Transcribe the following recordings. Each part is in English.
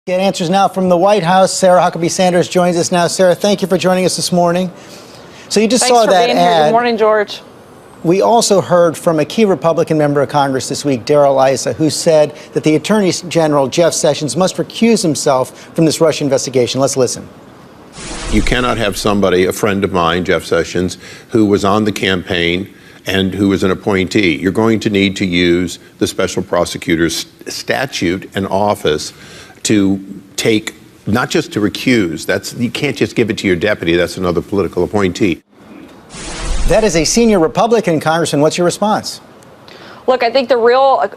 Get answers now from the White House. Sarah Huckabee Sanders joins us now. Sarah, thank you for joining us this morning. So you just saw that ad. Thanks for being here. Good morning, George. We also heard from a key Republican member of Congress this week, Darrell Issa, who said that the Attorney General, Jeff Sessions, must recuse himself from this Russia investigation. Let's listen. You cannot have somebody, a friend of mine, Jeff Sessions, who was on the campaign and who is an appointee. You're going to need to use the special prosecutor's statute and office to take, not just to recuse, you can't just give it to your deputy, that's another political appointee. That is a senior Republican congressman. What's your response? Look, I think the real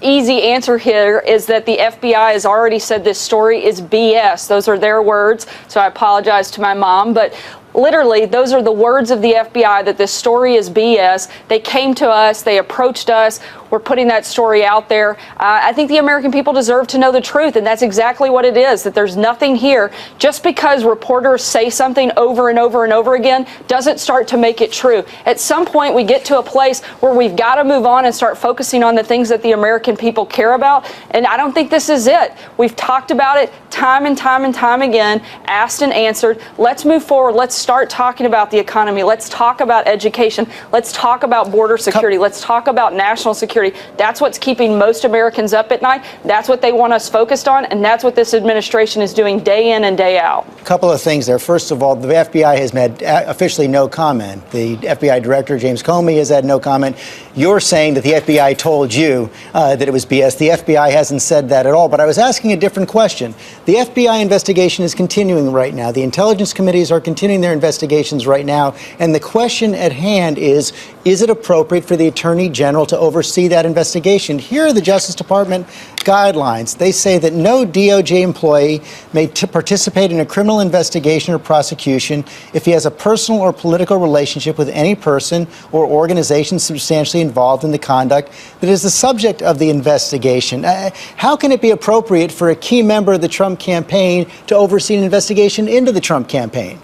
easy answer here is that the FBI has already said this story is BS. Those are their words, so I apologize to my mom, but literally, those are the words of the FBI, that this story is BS. They came to us, they approached us, we're putting that story out there. I think the American people deserve to know the truth, and that's exactly what it is, that there's nothing here. Just because reporters say something over and over and over again doesn't start to make it true. At some point, we get to a place where we've got to move on and start focusing on the things that the American people care about, and I don't think this is it. We've talked about it time and time and time again, asked and answered. Let's move forward. Let's start talking about the economy. Let's talk about education. Let's talk about border security. Let's talk about national security. That's what's keeping most Americans up at night. That's what they want us focused on, and that's what this administration is doing day in and day out. A couple of things there. First of all, the FBI has made officially no comment. The FBI director, James Comey, has had no comment. You're saying that the FBI told you that it was BS. The FBI hasn't said that at all. But I was asking a different question. The FBI investigation is continuing right now. The intelligence committees are continuing their investigations right now. And the question at hand is it appropriate for the Attorney General to oversee that investigation? Here are the Justice Department guidelines. They say that no DOJ employee may participate in a criminal investigation or prosecution if he has a personal or political relationship with any person or organization substantially involved in the conduct that is the subject of the investigation. How can it be appropriate for a key member of the Trump campaign to oversee an investigation into the Trump campaign?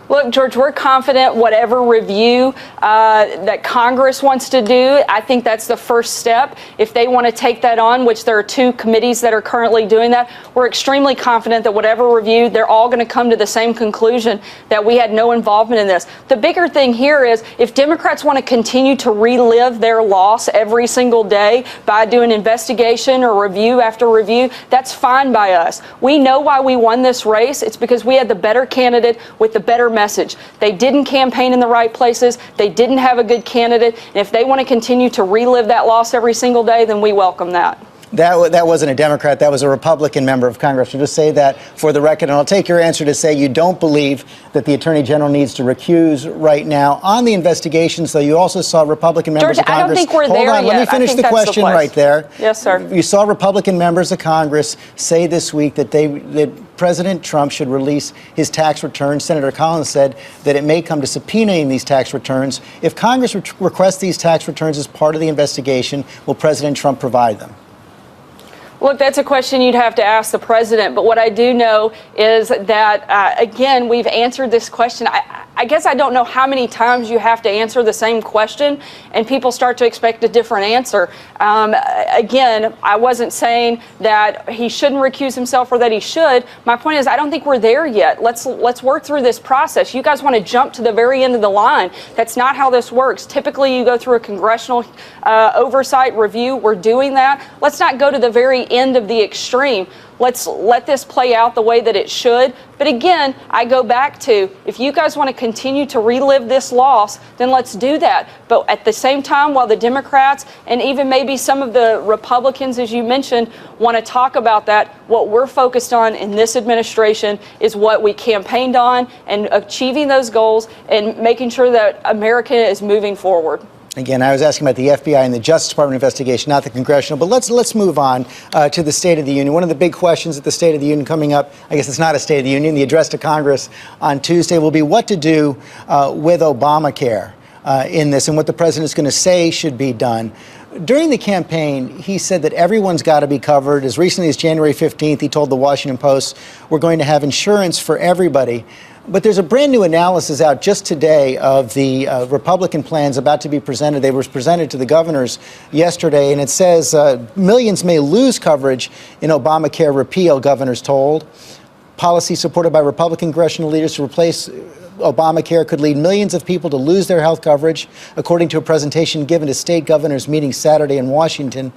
Look, George, we're confident whatever review that Congress wants to do, I think that's the first step. If they want to take that on, which there are two committees that are currently doing that, we're extremely confident that whatever review, they're all going to come to the same conclusion, that we had no involvement in this. The bigger thing here is if Democrats want to continue to relive their loss every single day by doing investigation or review after review, that's fine by us. We know why we won this race. It's because we had the better candidate with the better message. They didn't campaign in the right places. They didn't have a good candidate. And if they want to continue to relive that loss every single day, then we welcome that. That wasn't a Democrat. That was a Republican member of Congress. So just say that for the record. And I'll take your answer to say you don't believe that the Attorney General needs to recuse right now. On the investigations, though, you also saw Republican members of Congress. I don't think we're there yet. Let me finish the question right there. Yes, sir. You saw Republican members of Congress say this week that President Trump should release his tax returns. Senator Collins said that it may come to subpoenaing these tax returns. If Congress requests these tax returns as part of the investigation, will President Trump provide them? Look, that's a question you'd have to ask the president. But what I do know is that, again, we've answered this question. I guess I don't know how many times you have to answer the same question and people start to expect a different answer. Again, I wasn't saying that he shouldn't recuse himself or that he should. My point is I don't think we're there yet. Let's work through this process. You guys want to jump to the very end of the line. That's not how this works. Typically, you go through a congressional oversight review. We're doing that. Let's not go to the very end of the extreme. Let's let this play out the way that it should. But again, I go back to, if you guys want to continue to relive this loss, then let's do that. But at the same time, while the Democrats and even maybe some of the Republicans, as you mentioned, want to talk about that, what we're focused on in this administration is what we campaigned on and achieving those goals and making sure that America is moving forward. Again, I was asking about the FBI and the Justice Department investigation, not the congressional. But let's move on to the State of the Union. One of the big questions at the State of the Union coming up, I guess it's not a State of the Union, the address to Congress on Tuesday will be what to do with Obamacare in this and what the president is going to say should be done. During the campaign, he said that everyone's got to be covered. As recently as January 15th, he told the Washington Post, we're going to have insurance for everybody. But there's a brand new analysis out just today of the Republican plans about to be presented. They were presented to the governors yesterday, and it says millions may lose coverage in Obamacare repeal, governors told. Policy supported by Republican congressional leaders to replace Obamacare could lead millions of people to lose their health coverage, according to a presentation given to state governors meeting Saturday in Washington.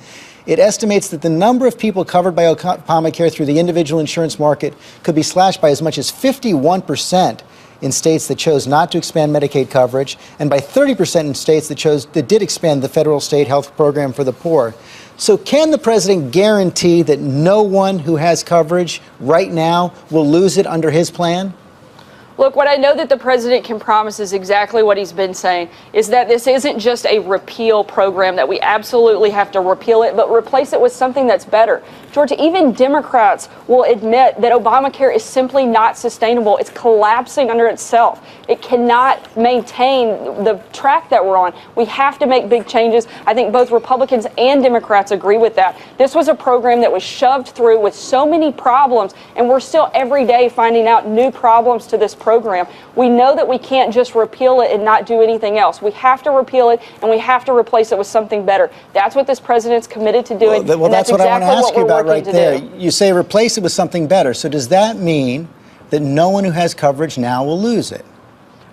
It estimates that the number of people covered by Obamacare through the individual insurance market could be slashed by as much as 51% in states that chose not to expand Medicaid coverage, and by 30% in states that did expand the federal state health program for the poor. So can the president guarantee that no one who has coverage right now will lose it under his plan? Look, what I know that the president can promise is exactly what he's been saying, is that this isn't just a repeal program, that we absolutely have to repeal it, but replace it with something that's better. George, even Democrats will admit that Obamacare is simply not sustainable. It's collapsing under itself. It cannot maintain the track that we're on. We have to make big changes. I think both Republicans and Democrats agree with that. This was a program that was shoved through with so many problems, and we're still every day finding out new problems to this program. We know that we can't just repeal it and not do anything else. We have to repeal it, and we have to replace it with something better. That's what this president's committed to doing. Well, that's what I want to ask you about right there. You say replace it with something better. So does that mean that no one who has coverage now will lose it?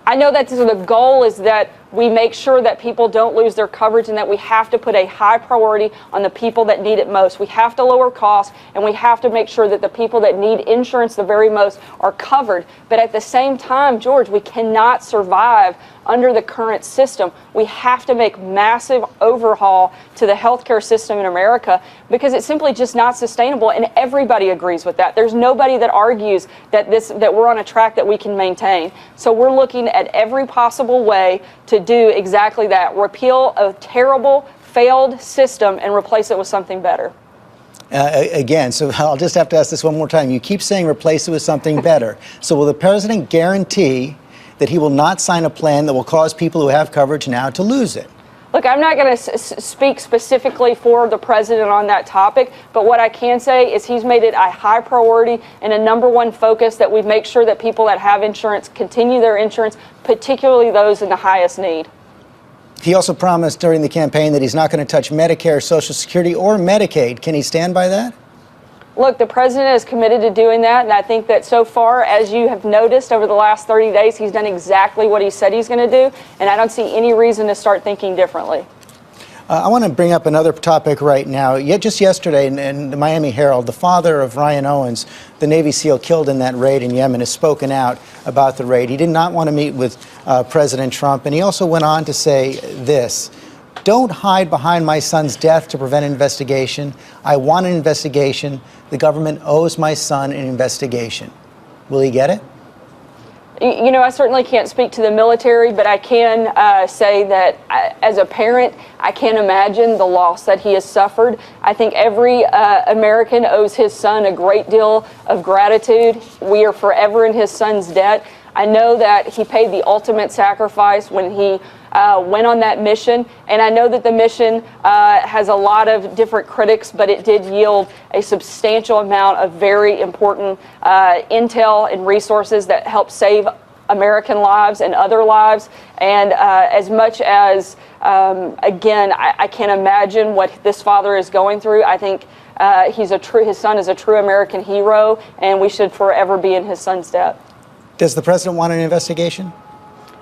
I know that the goal is that we make sure that people don't lose their coverage, and that we have to put a high priority on the people that need it most. We have to lower costs, and we have to make sure that the people that need insurance the very most are covered. But at the same time, George, we cannot survive under the current system. We have to make massive overhaul to the healthcare system in America, because it's simply just not sustainable, and everybody agrees with that. There's nobody that argues that we're on a track that we can maintain. So we're looking at every possible way to do exactly that: repeal a terrible, failed system and replace it with something better. Again, so I'll just have to ask this one more time. You keep saying replace it with something better. So will the president guarantee that he will not sign a plan that will cause people who have coverage now to lose it? Look, I'm not going to speak specifically for the president on that topic, but what I can say is he's made it a high priority and a number one focus that we make sure that people that have insurance continue their insurance, particularly those in the highest need. He also promised during the campaign that he's not going to touch Medicare, Social Security, or Medicaid. Can he stand by that? Look, the president is committed to doing that, and I think that so far, as you have noticed over the last 30 days, he's done exactly what he said he's going to do, and I don't see any reason to start thinking differently. I want to bring up another topic right now. Just yesterday in the Miami Herald, the father of Ryan Owens, the Navy SEAL killed in that raid in Yemen, has spoken out about the raid. He did not want to meet with President Trump, and he also went on to say this: "Don't hide behind my son's death to prevent an investigation. I want an investigation. The government owes my son an investigation." Will he get it? You know, I certainly can't speak to the military, but I can say that as a parent, I can't imagine the loss that he has suffered. I think every American owes his son a great deal of gratitude. We are forever in his son's debt. I know that he paid the ultimate sacrifice when he went on that mission, and I know that the mission has a lot of different critics, but it did yield a substantial amount of very important intel and resources that helped save American lives and other lives. And as much as, again, I can't imagine what this father is going through, I think his son is a true American hero, and we should forever be in his son's debt. Does the president want an investigation?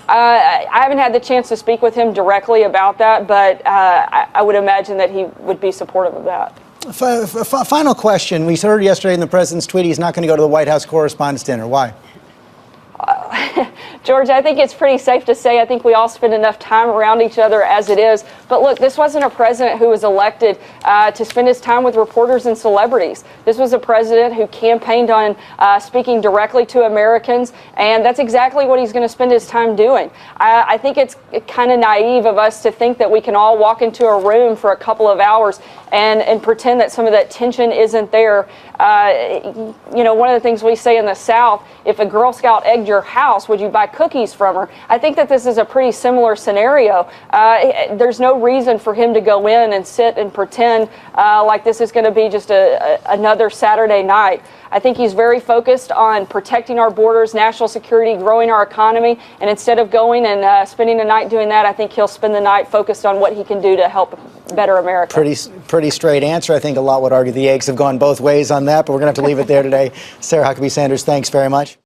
I haven't had the chance to speak with him directly about that, but I would imagine that he would be supportive of that. Final question. We heard yesterday in the president's tweet he's not going to go to the White House Correspondents' Dinner. Why? George, I think it's pretty safe to say I think we all spend enough time around each other as it is. But look, this wasn't a president who was elected to spend his time with reporters and celebrities. This was a president who campaigned on speaking directly to Americans, and that's exactly what he's going to spend his time doing. I think it's kind of naive of us to think that we can all walk into a room for a couple of hours and pretend that some of that tension isn't there. You know, one of the things we say in the South, if a Girl Scout egged your house, would you buy cookies from her? I think that this is a pretty similar scenario. There's no reason for him to go in and sit and pretend like this is going to be just another Saturday night. I think he's very focused on protecting our borders, national security, growing our economy, and instead of going and spending the night doing that, I think he'll spend the night focused on what he can do to help better America. Pretty straight answer. I think a lot would argue the eggs have gone both ways on that, but we're going to have to leave it there today. Sarah Huckabee Sanders, thanks very much.